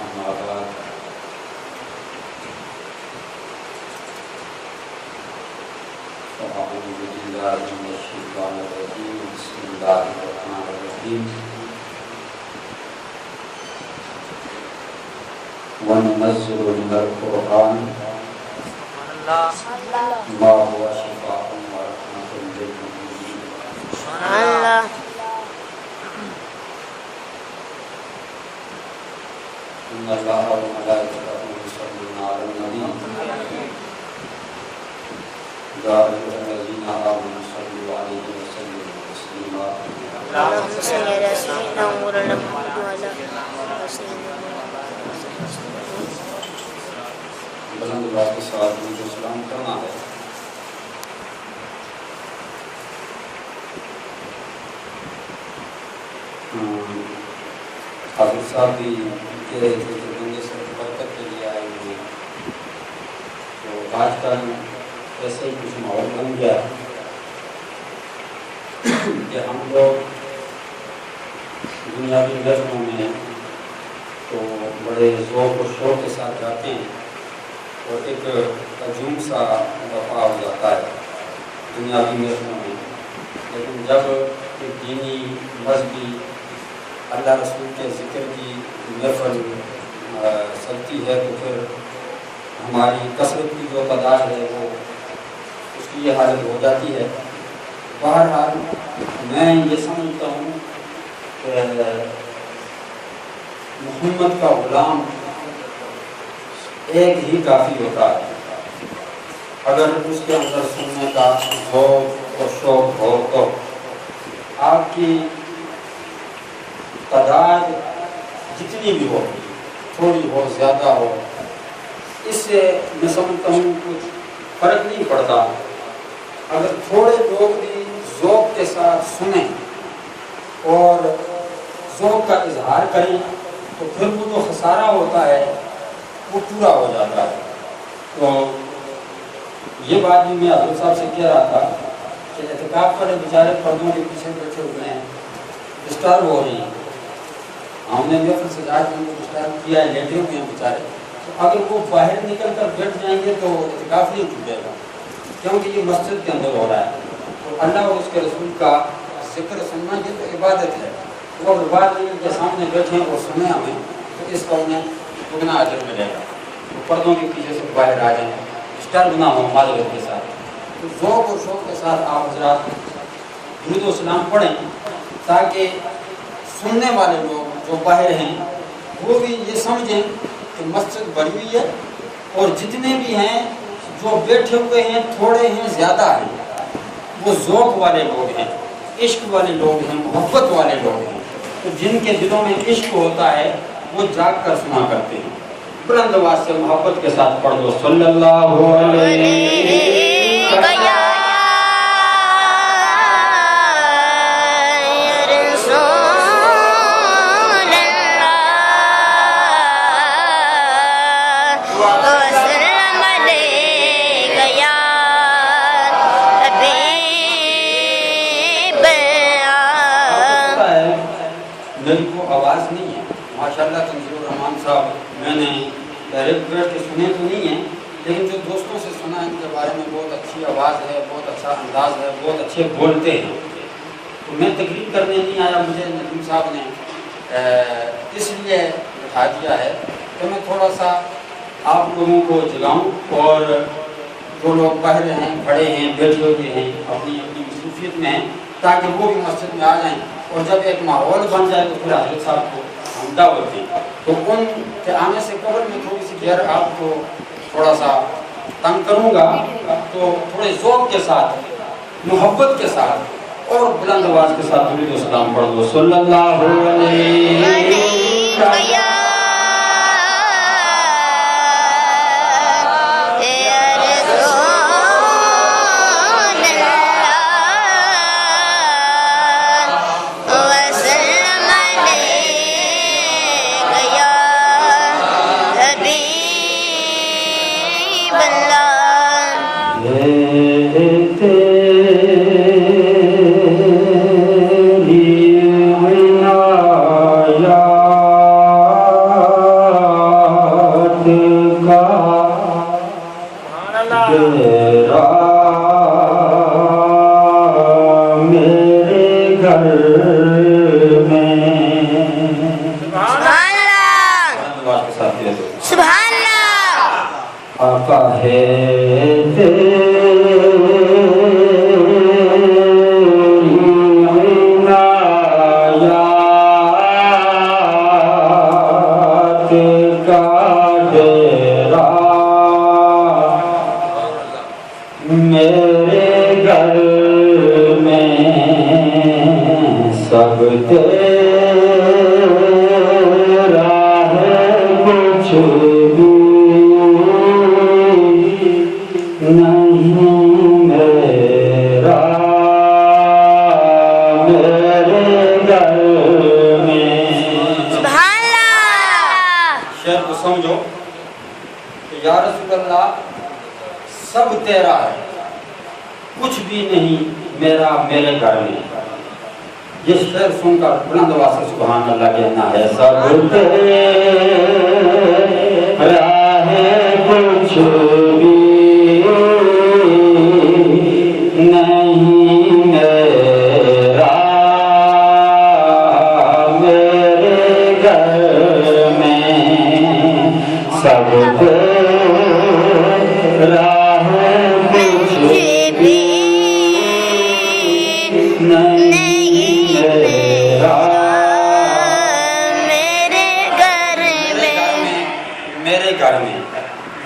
أما بعد فأعوذ بالله من الشيطان الرجيم بسم الله الرحمن الرحيم وننزل من القرآن ما هو شفاء ورحمة للمؤمنين إن الله وملائكته يصلون على النبي يا أيها الذين آمنوا صلوا عليه وسلموا تسليما اللهم صل على سيدنا مولانا محمد وعلى آله وسلم. بلند آواز کے ساتھ مجھے سلام کرنا ہے. حافظ صاحب بھی کہہ رہے تھے کہ بندے سے برکت کے لیے آئے ہوئے ہیں. تو آج کل ایسے ہی کچھ ماحول بن گیا کہ ہم لوگ دنیاوی نظموں میں تو بڑے ذوق و شوق کے ساتھ جاتے ہیں اور ایک ہجوم سا وفا ہو جاتا ہے دنیاوی نظموں میں. لیکن جب ایک دینی مذہبی اللہ رسول کے ذکر کی محفل چلتی ہے تو پھر ہماری کثرت کی جو تعداد ہے وہ اس کی یہ حالت ہو جاتی ہے. بہرحال میں یہ سمجھتا ہوں کہ محمد کا غلام ایک ہی کافی ہوتا ہے اگر اس کے اندر سننے کا ذوق اور شوق ہو تو. آپ کی تعداد جتنی بھی ہو, تھوڑی ہو زیادہ ہو, اس سے میں سمجھتا ہوں کچھ فرق نہیں پڑتا. اگر تھوڑے لوگ بھی ذوق کے ساتھ سنیں اور ذوق کا اظہار کریں تو پھر وہ جو خسارہ ہوتا ہے وہ پورا ہو جاتا ہے. تو یہ بات بھی میں حضرت صاحب سے کہہ رہا تھا کہ اعتکاف پر بیچارے پردوں کے پیچھے بیٹھے ہوئے ہیں, ڈسٹرب ہو رہی ہیں. ہم نے محفل سے جا کے ان کو ڈسٹرب کیا ہے, لیٹے ہوئے ہیں بیچارے. تو اگر وہ باہر نکل کر بیٹھ جائیں گے تو اعتکاف نہیں ٹوٹے گا, کیونکہ یہ مسجد کے اندر ہو رہا ہے. تو اللہ اور اس کے رسول کا ذکر سننا یہ تو عبادت ہے. وہ اگر بعد میں کے سامنے بیٹھیں اور سنیں ہمیں تو اس کا انہیں دگنا اجر ملے گا. تو پردوں کے پیچھے سے باہر آ جائیں, ڈسٹرب نہ ہو معذرت کے ساتھ. تو ذوق اور شوق کے ساتھ آپ حضرات درود و سلام پڑھیں تاکہ سننے والے لوگ جو باہر ہیں وہ بھی یہ سمجھیں کہ مسجد بڑی ہوئی ہے اور جتنے بھی ہیں جو بیٹھے ہوئے ہیں تھوڑے ہیں زیادہ ہیں, وہ ذوق والے لوگ ہیں, عشق والے لوگ ہیں, محبت والے لوگ ہیں. تو جن کے دلوں میں عشق ہوتا ہے وہ جاگ کر سنا کرتے ہیں. بلند آواز سے محبت کے ساتھ پڑھ دو صلی اللہ علیہ ماشاءاللہ. تنزیل الرحمان صاحب میں نے ڈائریکٹ بیٹھ کے سنے تو نہیں ہیں, لیکن جو دوستوں سے سنا ان کے بارے میں بہت اچھی آواز ہے, بہت اچھا انداز ہے, بہت اچھے بولتے ہیں. تو میں تقریر کرنے نہیں آیا, مجھے ندیم صاحب نے اس لیے بٹھا دیا ہے کہ میں تھوڑا سا آپ لوگوں کو جگاؤں اور جو لوگ باہر ہیں, کھڑے ہیں, بیٹھے ہوئے ہیں, اپنی اپنی مصروفیت میں ہیں, تاکہ وہ بھی مسجد میں آ جائیں. اور جب ایک ماحول بن جائے تو پھر حضرت صاحب کو ہم دعوت دیں. تو ان کے آنے سے قبل میں تھوڑی سی دیر آپ کو تھوڑا سا تنگ کروں گا, تو تھوڑے ذوق کے ساتھ, محبت کے ساتھ اور بلند آواز کے ساتھ درود و سلام پڑھ دو صلی اللہ علیہ میرے گھر میں سب تیرا ہے کچھ بھی نہیں میرا میرے گھر میں. سبحان اللہ. شعر کو سمجھو کہ یا رسول اللہ سب تیرا ہے کچھ بھی نہیں میرا میرے گھر میں. یہ شعر سن کر بلند آواز سے سبحان اللہ کہنا ہے. سب تیرا ہے کچھ بھی نہیں میرا میرے گھر میں. سب تیرا ہے کچھ بھی نہیں میرا میرے گھر میں.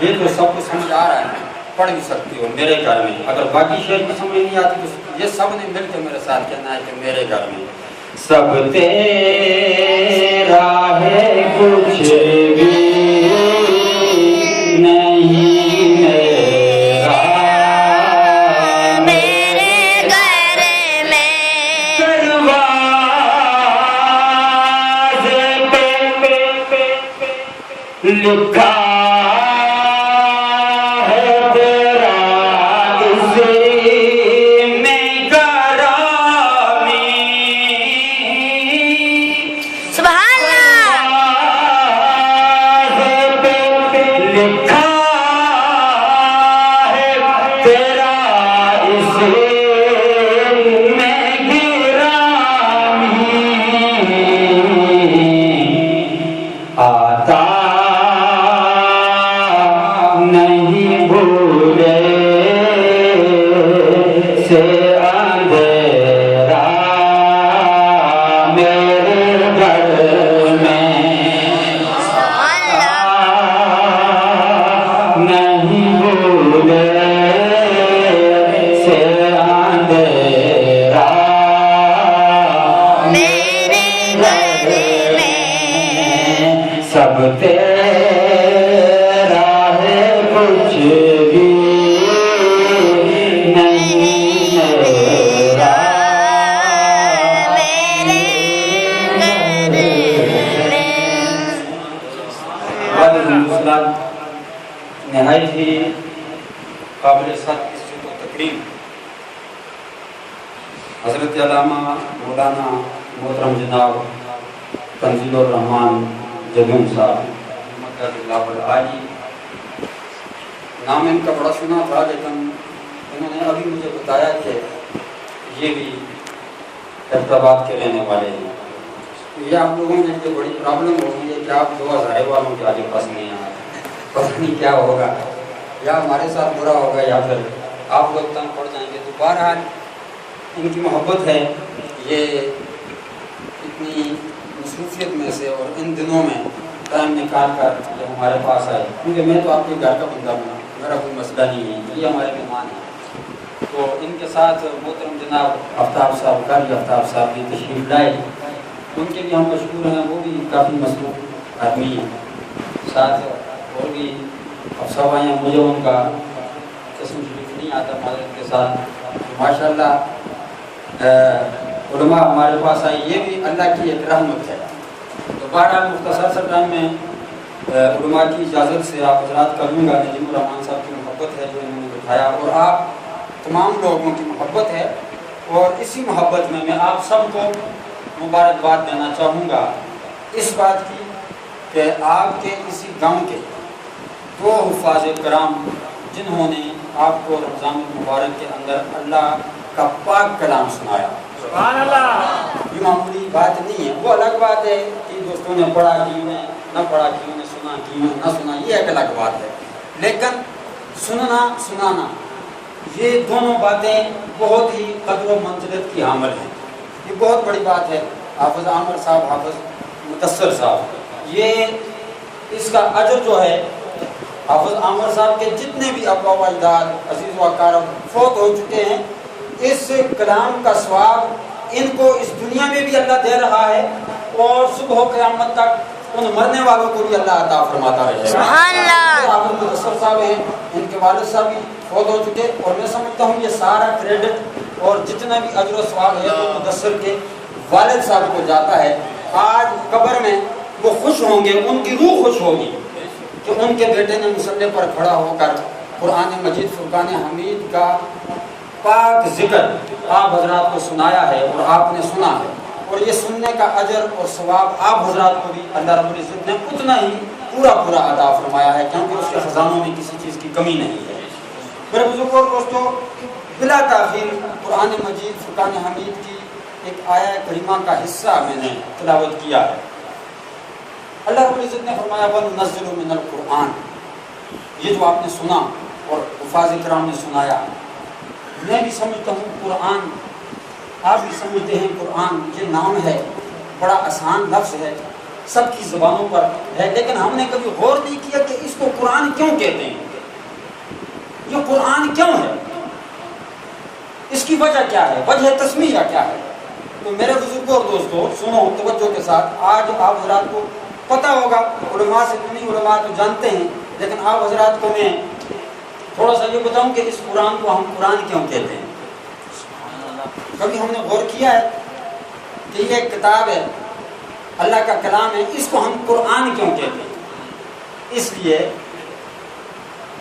یہ تو سب کو سمجھ آ رہا ہے, پڑھ بھی سکتی ہو میرے گھر میں. اگر باقی شعر کی سمجھ نہیں آتی تو یہ سب نے مل کے میرے ساتھ کہنا ہے کہ میرے گھر میں سب تیرا ہے کچھ بھی نہیں میرا میرے گھر میں. دروازے پہ لکھا ہے تیرا اسی میں گرامی. سبحان اللہ. لکھا ہے تیرا اسی میں گرامی. آتا نہیں بھولے سے اندھیرا میرے گھر میں. نہیں بھولے سے اندھیرا میرے گھر میں. سب تیرا ہے کچھ بھی نہیں میرا میرے گھر میں. نہایت ہی قابل صد عزت و تکریم حضرت علامہ مولانا محترم جناب تنزیل الرحمان جگن صاحب مدد اللہ العالی. نام ان کا بڑا سنا تھا لیکن انہوں نے ابھی مجھے بتایا کہ یہ بھی احتراباد کے رہنے والے ہیں. یہ آپ لوگوں کے لیے بڑی پرابلم ہوگی ہے کہ آپ 2000 والوں کے آگے پاس نہیں آئے. پتہ نہیں کیا ہوگا, یا ہمارے ساتھ برا ہوگا یا پھر آپ لوگ تنگ پڑ جائیں گے. تو بہرحال ان کی محبت ہے یہ اتنی مصروفیت میں سے اور ان دنوں میں ٹائم نکال کر یہ ہمارے پاس آئے, کیونکہ میں تو آپ کے گھر کا بندہ ہوں, میرا کوئی مسئلہ نہیں ہے, یہ ہمارے مہمان ہیں. تو ان کے ساتھ محترم جناب آفتاب صاحب قاری آفتاب صاحب بھی تشریف لائے. ان کے بھی ہم مشہور ہیں, وہ بھی کافی مصروف آدمی ہیں. ساتھ اور بھی افسر ہیں, مجھے ان کا قسم شریف نہیں آتا معذرت کے ساتھ. ماشاء اللہ علماء ہمارے پاس آئے, یہ بھی اللہ کی ایک رحمت ہے. تو بہرحال مختصر سا ٹائم میں علماء کی اجازت سے آپ حضرات کر لوں گا. نجم الرحمان صاحب کی محبت ہے جو انہوں نے بتایا, اور آپ تمام لوگوں کی محبت ہے, اور اسی محبت میں آپ سب کو مبارکباد دینا چاہوں گا اس بات کی کہ آپ کے اسی گاؤں کے 2 حفاظ کرام جنہوں نے آپ کو رمضان المبارک کے اندر اللہ کا پاک کلام سنایا. سبحان اللہ. یہ معمولی بات نہیں ہے. وہ الگ بات ہے کہ دوستوں نے پڑھا, کیوں نے نہ پڑھا, کیوں نے سنا, کیوں نہ سنا, یہ ایک الگ بات ہے. لیکن سننا سنانا، یہ دونوں باتیں بہت ہی قدر و منزلت کی حامل ہیں. یہ بہت بڑی بات ہے. حافظ عامر صاحب، حافظ مدثر صاحب، یہ اس کا اجر جو ہے، حافظ عامر صاحب کے جتنے بھی ابا و اجداد عزیز و اقارب فوت ہو چکے ہیں، اس کلام کا ثواب ان کو اس دنیا میں بھی اللہ دے رہا ہے اور صبح و قیامت تک ان مرنے والوں کو بھی اللہ عطا فرماتا رہے. سبحان اللہ. حافظ مدثر صاحب ہیں، ان کے والد صاحب بھی فوت ہو چکے، اور میں سمجھتا ہوں یہ سارا کریڈٹ اور جتنا بھی اجر و ثواب ہے وہ مدثر کے والد صاحب کو جاتا ہے. آج قبر میں وہ خوش ہوں گے، ان کی روح خوش ہوگی کہ ان کے بیٹے نے مصلی پر کھڑا ہو کر قرآن مجید فرقان حمید کا پاک ذکر آپ حضرات کو سنایا ہے اور آپ نے سنا ہے. اور یہ سننے کا اجر اور ثواب آپ حضرات کو بھی اللہ رب العزت نے اتنا ہی پورا عطا فرمایا ہے، کیونکہ اس کے خزانوں میں کسی چیز کی کمی نہیں ہے. میرے بزرگوں اور دوستوں، بلا تاخیر قرآن مجید فرقان حمید کی ایک آیہ کریمہ کا حصہ میں نے تلاوت کیا ہے. اللہ رب العزت نے فرمایا وَنُنَزِّلُ مِنَ الْقُرْآنِ. یہ جو آپ نے سنا اور حفاظ کرام نے سنایا، میں بھی سمجھتا ہوں قرآن، آپ بھی سمجھتے ہیں قرآن یہ نام ہے، بڑا آسان لفظ ہے، سب کی زبانوں پر ہے، لیکن ہم نے کبھی غور نہیں کیا کہ اس کو قرآن کیوں کہتے ہیں، یہ قرآن کیوں ہے، اس کی وجہ کیا ہے، وجہ تسمیہ کیا ہے. تو میرے بزرگوں اور دوستوں سنو توجہ کے ساتھ. آج آپ حضرات کو پتہ ہوگا، علماء سے نہیں، علماء تو جانتے ہیں، لیکن آپ حضرات کو میں تھوڑا سا یہ بتاؤں کہ اس قرآن کو ہم قرآن کیوں کہتے ہیں. کبھی ہم نے غور کیا ہے کہ یہ ایک کتاب ہے، اللہ کا کلام ہے، اس کو ہم قرآن کیوں کہتے ہیں؟ اس لیے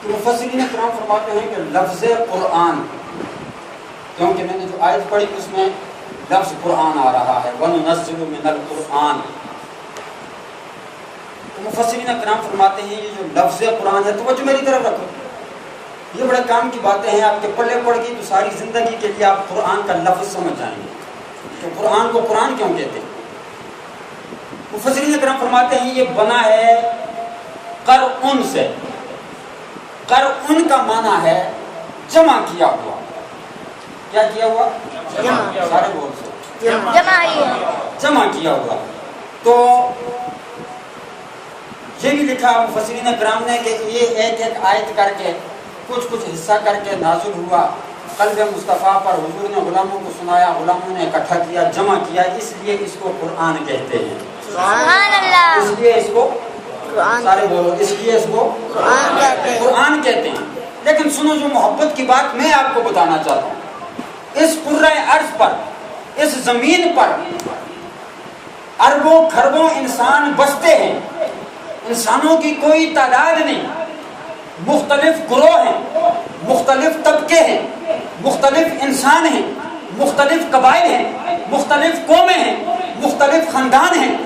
کہ مفسرین کرام فرماتے ہیں کہ لفظ قرآن، کیونکہ میں نے جو آیت پڑھی اس میں لفظ قرآن آ رہا ہے، وَنُنَزِّلُ مِنَ الْقُرْآنِ. تو مفسرین کرام فرماتے ہیں یہ جو لفظ قرآن ہے، توجہ میری طرف رکھو، یہ بڑے کام کی باتیں ہیں، آپ کے پلے پڑ گئی تو ساری زندگی کے لیے آپ قرآن کا لفظ سمجھ جائیں گے. تو قرآن کو قرآن کیوں کہتے ہیں؟ مفسرین کرام فرماتے ہیں یہ بنا ہے قرآن سے. قرآن کا معنی ہے جمع کیا ہوا. کیا کیا ہوا؟ سارے بول سے جمع کیا ہوا. تو یہ بھی لکھا مفسرین کرام نے کہ یہ ایک ایک آیت کر کے کچھ حصہ کر کے نازل ہوا قلب مصطفیٰ پر، حضور نے غلاموں کو سنایا، غلاموں نے اکٹھا کیا، جمع کیا، اس لیے اس کو قرآن کہتے ہیں. سبحان اللہ. اس لیے اس کو سارے بولو، اس لیے اس کو قرآن کہتے ہیں. لیکن سنو، جو محبت کی بات میں آپ کو بتانا چاہتا ہوں، اس کرۂ ارض پر، اس زمین پر اربوں کھربوں انسان بستے ہیں، انسانوں کی کوئی تعداد نہیں، مختلف گروہ ہیں، مختلف طبقے ہیں، مختلف انسان ہیں، مختلف قبائل ہیں، مختلف قومیں ہیں، مختلف خاندان ہیں.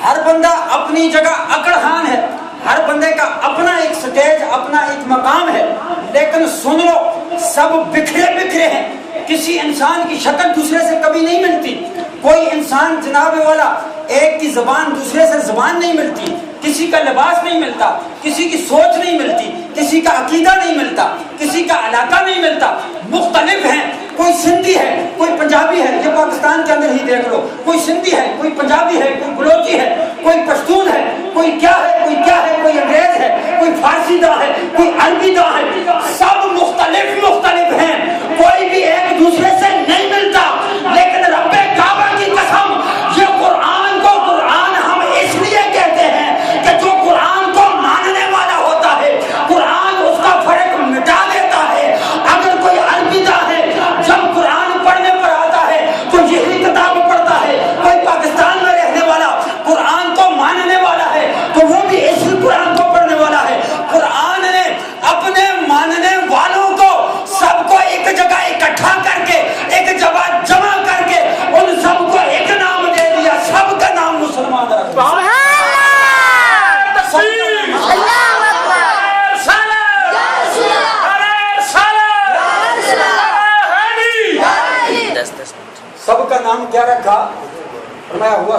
ہر بندہ اپنی جگہ اکڑ ہے، ہر بندے کا اپنا ایک سٹیج، اپنا ایک مقام ہے. لیکن سن لو، سب بکھرے بکھرے ہیں، کسی انسان کی شکل دوسرے سے کبھی نہیں ملتی. کوئی انسان جناب والا ایک کی زبان دوسرے سے زبان نہیں ملتی، کسی کا لباس نہیں ملتا، کسی کی سوچ نہیں ملتی، کسی کا عقیدہ نہیں ملتا، کسی کا علاقہ نہیں ملتا. مختلف ہیں، کوئی سندھی ہے، کوئی پنجابی ہے، یہ پاکستان کے اندر ہی دیکھ لو، کوئی سندھی ہے، کوئی پنجابی ہے، کوئی بلوچی ہے، کوئی پشتون ہے، کوئی کیا ہے، کوئی کیا ہے، کوئی انگریز ہے، کوئی فارسی داں ہے، کوئی عربی داں ہے. سب مختلف ہیں، کوئی بھی ایک دوسرے سے نہیں ملتا. لیکن رب کعبہ کی قسم، یہ قرآن کو قرآن ہم اس لیے کہتے ہیں کہ جو قرآن کو ماننے والا ہوتا ہے، قرآن اس کا فرق مٹا دیتا ہے. اگر کوئی عربی داں ہے، جب قرآن پڑھنے پر آتا ہے تو یہی کتاب پڑھتا ہے. کوئی پاکستان میں رہنے والا قرآن کو ماننے والا ہے تو وہ بھی اسی قرآن کو پڑھنے والا ہے. قرآن نے اپنے ماننے والوں کو سب کو ایک جگہ اکٹھا کر کے، ایک جگہ جمع کر کے، ان سب کو ایک نام دے دیا، سب کا نام مسلمان رکھ دیا. سب کا نام کیا رکھا؟ فرمایا ہوا